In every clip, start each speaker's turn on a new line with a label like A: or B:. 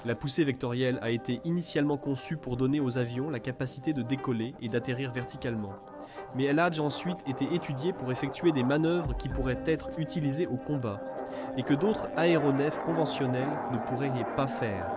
A: La poussée vectorielle a été initialement conçue pour donner aux avions la capacité de décoller et d'atterrir verticalement. Mais elle a ensuite été étudiée pour effectuer des manœuvres qui pourraient être utilisées au combat, et que d'autres aéronefs conventionnels ne pourraient pas faire.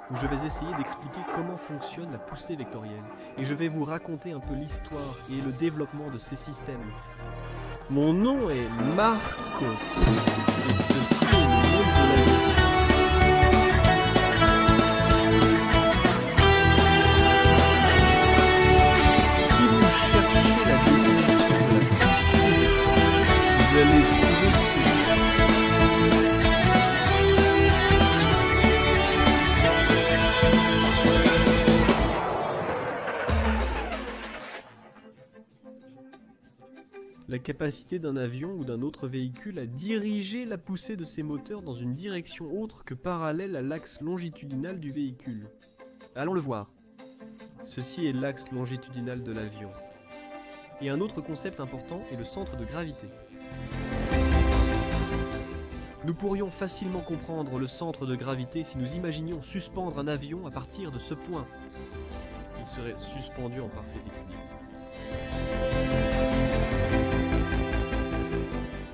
A: Où je vais essayer d'expliquer comment fonctionne la poussée vectorielle, et je vais vous raconter un peu l'histoire et le développement de ces systèmes. Mon nom est Marcos, et ceci est le monde de l'aviation. Si vous cherchez la définition de la poussée, vous allez trouver ceci. La capacité d'un avion ou d'un autre véhicule à diriger la poussée de ses moteurs dans une direction autre que parallèle à l'axe longitudinal du véhicule. Allons le voir. Ceci est l'axe longitudinal de l'avion. Et un autre concept important est le centre de gravité. Nous pourrions facilement comprendre le centre de gravité si nous imaginions suspendre un avion à partir de ce point. Il serait suspendu en parfait équilibre.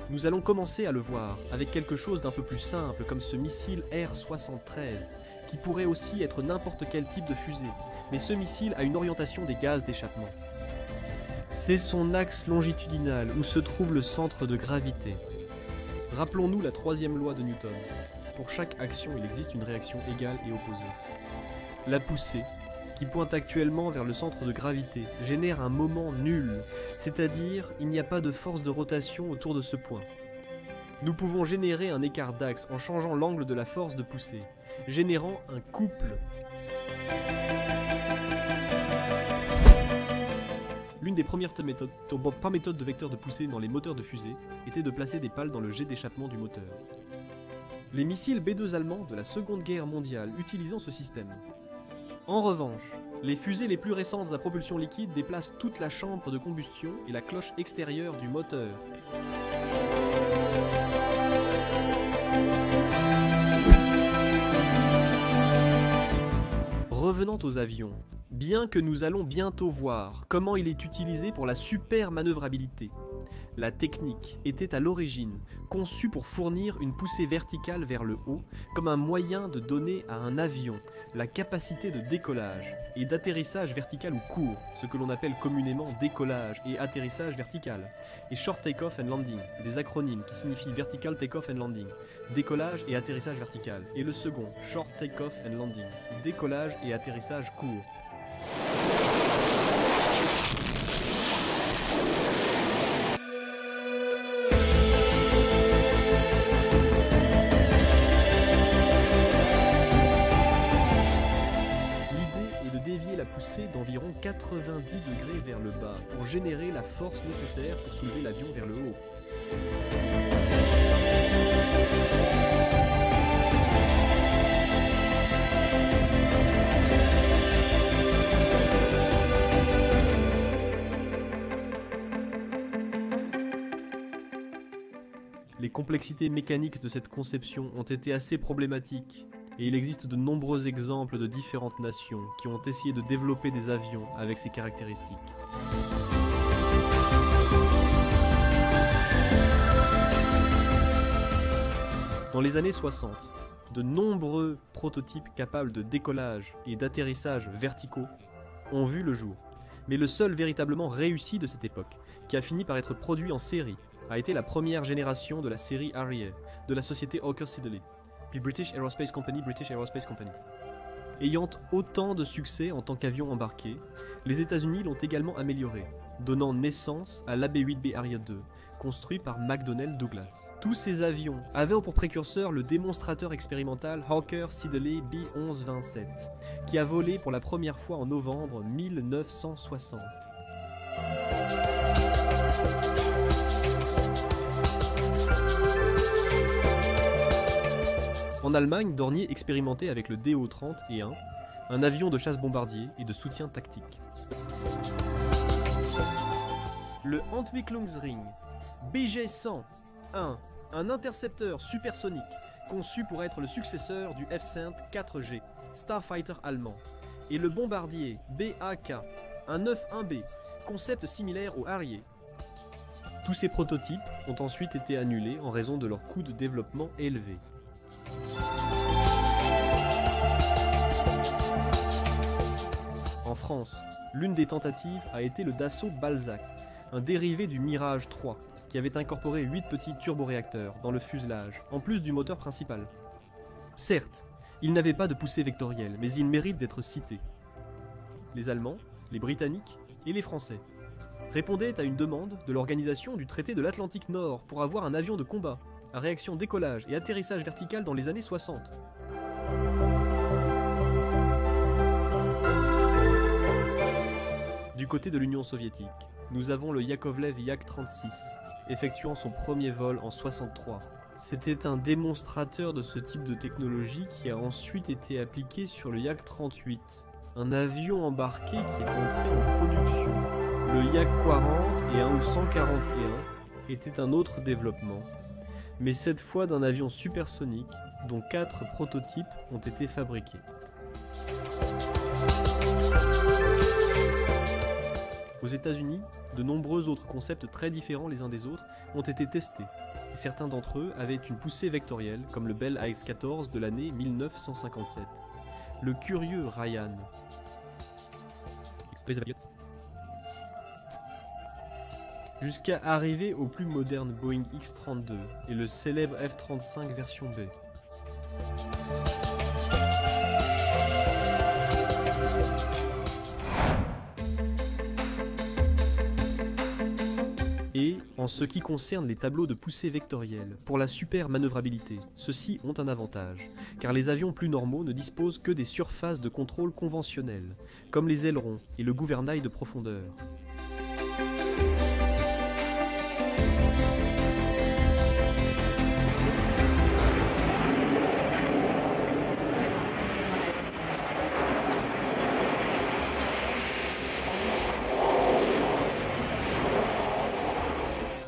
A: Nous allons commencer à le voir avec quelque chose d'un peu plus simple comme ce missile R-73 qui pourrait aussi être n'importe quel type de fusée, mais ce missile a une orientation des gaz d'échappement. C'est son axe longitudinal où se trouve le centre de gravité. Rappelons-nous la troisième loi de Newton. Pour chaque action, il existe une réaction égale et opposée. La poussée, qui pointe actuellement vers le centre de gravité, génère un moment nul, c'est-à-dire il n'y a pas de force de rotation autour de ce point. Nous pouvons générer un écart d'axe en changeant l'angle de la force de poussée, générant un couple. L'une des premières méthodes de vecteur de poussée dans les moteurs de fusée était de placer des pales dans le jet d'échappement du moteur. Les missiles B-2 allemands de la Seconde Guerre mondiale utilisant ce système. En revanche, les fusées les plus récentes à propulsion liquide déplacent toute la chambre de combustion et la cloche extérieure du moteur. Revenant aux avions, bien que nous allons bientôt voir comment il est utilisé pour la super manœuvrabilité, la technique était à l'origine conçue pour fournir une poussée verticale vers le haut comme un moyen de donner à un avion la capacité de décollage et d'atterrissage vertical ou court, ce que l'on appelle communément décollage et atterrissage vertical, et short take-off and landing, des acronymes qui signifient vertical take-off and landing, décollage et atterrissage vertical, et le second, short take-off and landing, décollage et atterrissage court. D'environ 90 degrés vers le bas pour générer la force nécessaire pour soulever l'avion vers le haut. Les complexités mécaniques de cette conception ont été assez problématiques. Et il existe de nombreux exemples de différentes nations qui ont essayé de développer des avions avec ces caractéristiques. Dans les années 60, de nombreux prototypes capables de décollage et d'atterrissage verticaux ont vu le jour. Mais le seul véritablement réussi de cette époque, qui a fini par être produit en série, a été la première génération de la série Harrier, de la société Hawker Siddeley. Puis British Aerospace Company. Ayant autant de succès en tant qu'avion embarqué, les États-Unis l'ont également amélioré, donnant naissance à l'AB-8B Harrier II, construit par McDonnell Douglas. Tous ces avions avaient pour précurseur le démonstrateur expérimental Hawker Siddeley B-11-27, qui a volé pour la première fois en novembre 1960. En Allemagne, Dornier expérimentait avec le Do-30 un avion de chasse bombardier et de soutien tactique. Le Entwicklungsring BG-100, un intercepteur supersonique conçu pour être le successeur du F-5 4G, Starfighter allemand, et le bombardier BAK, un 9-1B, concept similaire au Harrier. Tous ces prototypes ont ensuite été annulés en raison de leur coût de développement élevé. En France, l'une des tentatives a été le Dassault Balzac, un dérivé du Mirage 3, qui avait incorporé 8 petits turboréacteurs dans le fuselage, en plus du moteur principal. Certes, il n'avait pas de poussée vectorielle, mais il mérite d'être cité. Les Allemands, les Britanniques et les Français répondaient à une demande de l'Organisation du traité de l'Atlantique Nord pour avoir un avion de combat à réaction décollage et atterrissage vertical dans les années 60. Du côté de l'Union soviétique, nous avons le Yakovlev Yak-36, effectuant son premier vol en 63. C'était un démonstrateur de ce type de technologie qui a ensuite été appliqué sur le Yak-38, un avion embarqué qui est entré en production. Le Yak-40 et un ou 141 était un autre développement, mais cette fois d'un avion supersonique dont 4 prototypes ont été fabriqués. Aux États-Unis, de nombreux autres concepts très différents les uns des autres ont été testés, et certains d'entre eux avaient une poussée vectorielle, comme le Bell AX-14 de l'année 1957. Le curieux Ryan. Jusqu'à arriver au plus moderne Boeing X-32 et le célèbre F-35 version B. Et, en ce qui concerne les tableaux de poussée vectorielle, pour la super manœuvrabilité, ceux-ci ont un avantage, car les avions plus normaux ne disposent que des surfaces de contrôle conventionnelles, comme les ailerons et le gouvernail de profondeur.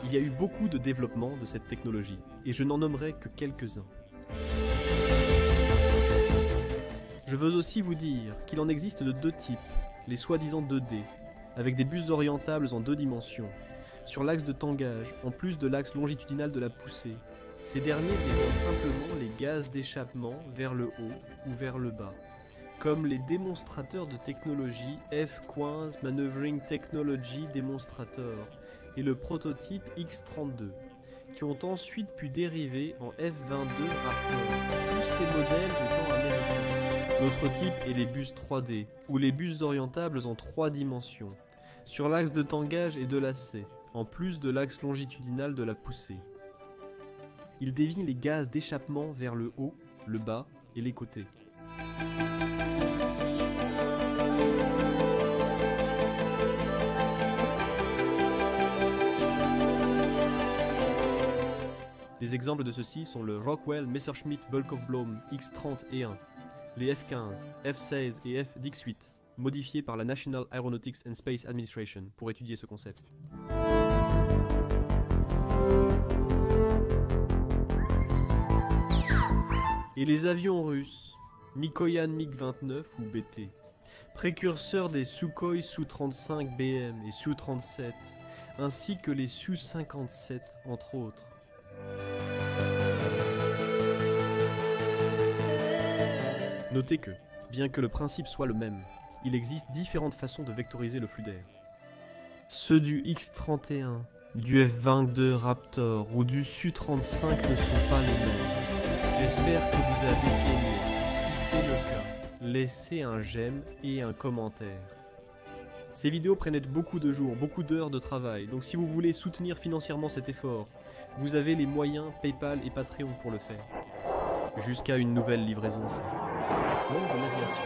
A: Il y a eu beaucoup de développement de cette technologie, et je n'en nommerai que quelques-uns. Je veux aussi vous dire qu'il en existe de 2 types, les soi-disant 2D, avec des bus orientables en 2 dimensions, sur l'axe de tangage, en plus de l'axe longitudinal de la poussée. Ces derniers déviennent simplement les gaz d'échappement vers le haut ou vers le bas, comme les démonstrateurs de technologie F-15 Maneuvering Technology Demonstrator, et le prototype X-32, qui ont ensuite pu dériver en F-22 Raptor, tous ces modèles étant américains. L'autre type est les bus 3D, ou les bus orientables en 3 dimensions, sur l'axe de tangage et de lacet, en plus de l'axe longitudinal de la poussée. Ils dévient les gaz d'échappement vers le haut, le bas et les côtés. Des exemples de ceux-ci sont le Rockwell Messerschmitt Bulkhoff-Blohm X-30E1, les F-15, F-16 et F-18, modifiés par la National Aeronautics and Space Administration pour étudier ce concept. Et les avions russes, Mikoyan MiG-29 ou BT, précurseurs des Sukhoi Su-35BM et Su-37, ainsi que les Su-57 entre autres. Notez que, bien que le principe soit le même, il existe différentes façons de vectoriser le flux d'air. Ceux du X-31, du F-22 Raptor ou du Su-35 ne sont pas les mêmes. J'espère que vous avez aimé. Si c'est le cas, laissez un j'aime et un commentaire. Ces vidéos prennent beaucoup de jours, beaucoup d'heures de travail, donc si vous voulez soutenir financièrement cet effort, vous avez les moyens PayPal et Patreon pour le faire. Jusqu'à une nouvelle livraison. Monde de l'aviation.